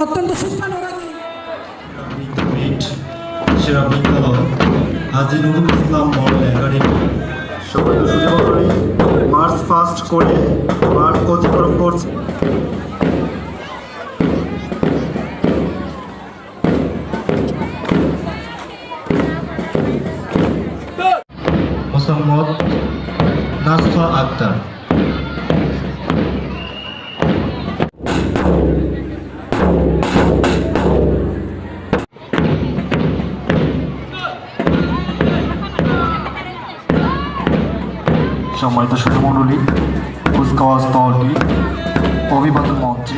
অত্যন্ত শিক্ষানুরাগী সেরা বিদ্যালয় হাজী নুরুল ইসলাম মডেল একাডেমি সবাই সুযোগ মার্চ ফাস্ট করে মাঠ অতিক্রম করছে। মোসাম্মদ নাসফা আক্তার সম্মানিত সুধীমণ্ডলী কুচকাওয়াজ তহবিল অভিবাদন মঞ্চে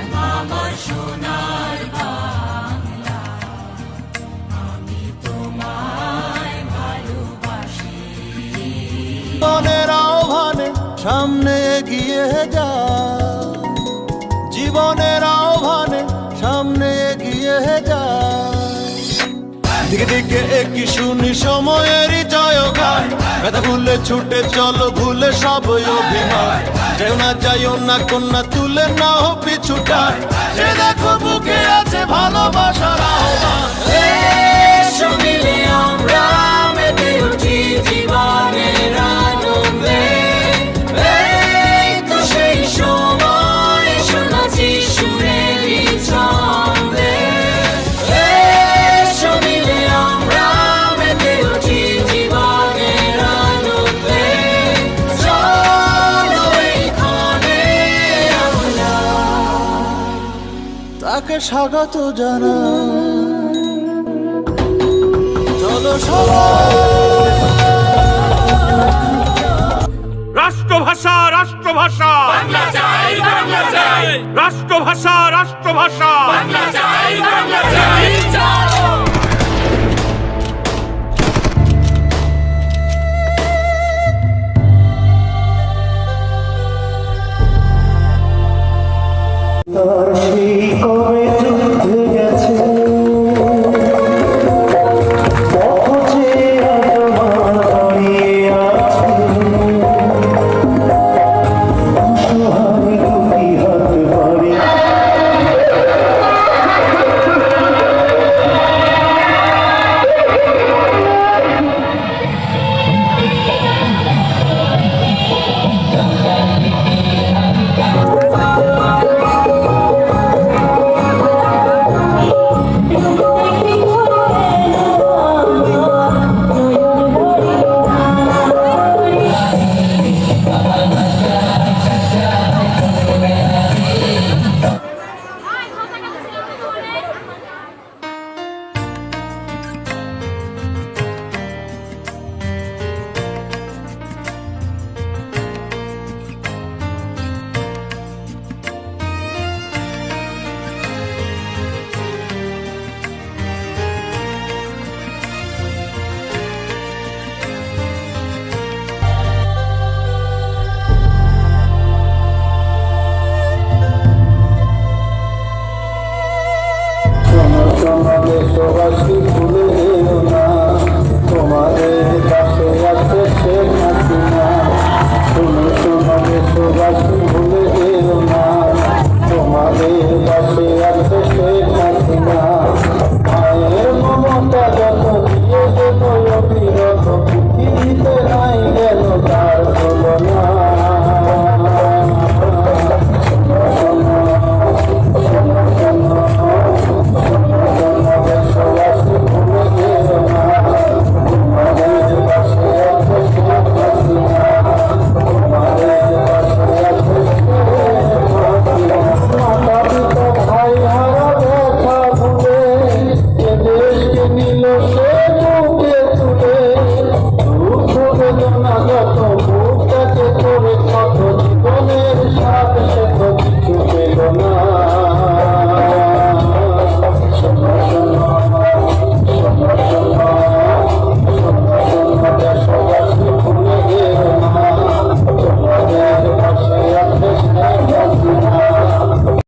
জীবনের আহ্বানে সামনে এগিয়ে যা, জীবনের আহ্বানে সামনে এগিয়ে যা, দিকে দিকে একই শুনি সময়েরই জয়গান, ব্যথা ভুলে ছুটে চলো ভুলে সব অভিমান, যাইও না কন্যা তুলে নাও পিছুটান, সে দেখো বুকে আছে ভালোবাসার আহ্বান। এসো মিলে আমরা মেতে উঠি জীবনের আনন্দে, এই তো সেই সময় শোনাচ্ছি সুরেরই ছন্দে। এসো মিলে আমরা মেতে উঠি জীবনের আনন্দে, চলো এইখানে আমরা তাকে স্বাগত জানাই। চলো সবাই রাষ্ট্রভাষা রাষ্ট্রভাষা বাংলা চাই বাংলা চাই, রাষ্ট্রভাষা রাষ্ট্রভাষা বাংলা চাই বাংলা চাই, চলো দেশবাসী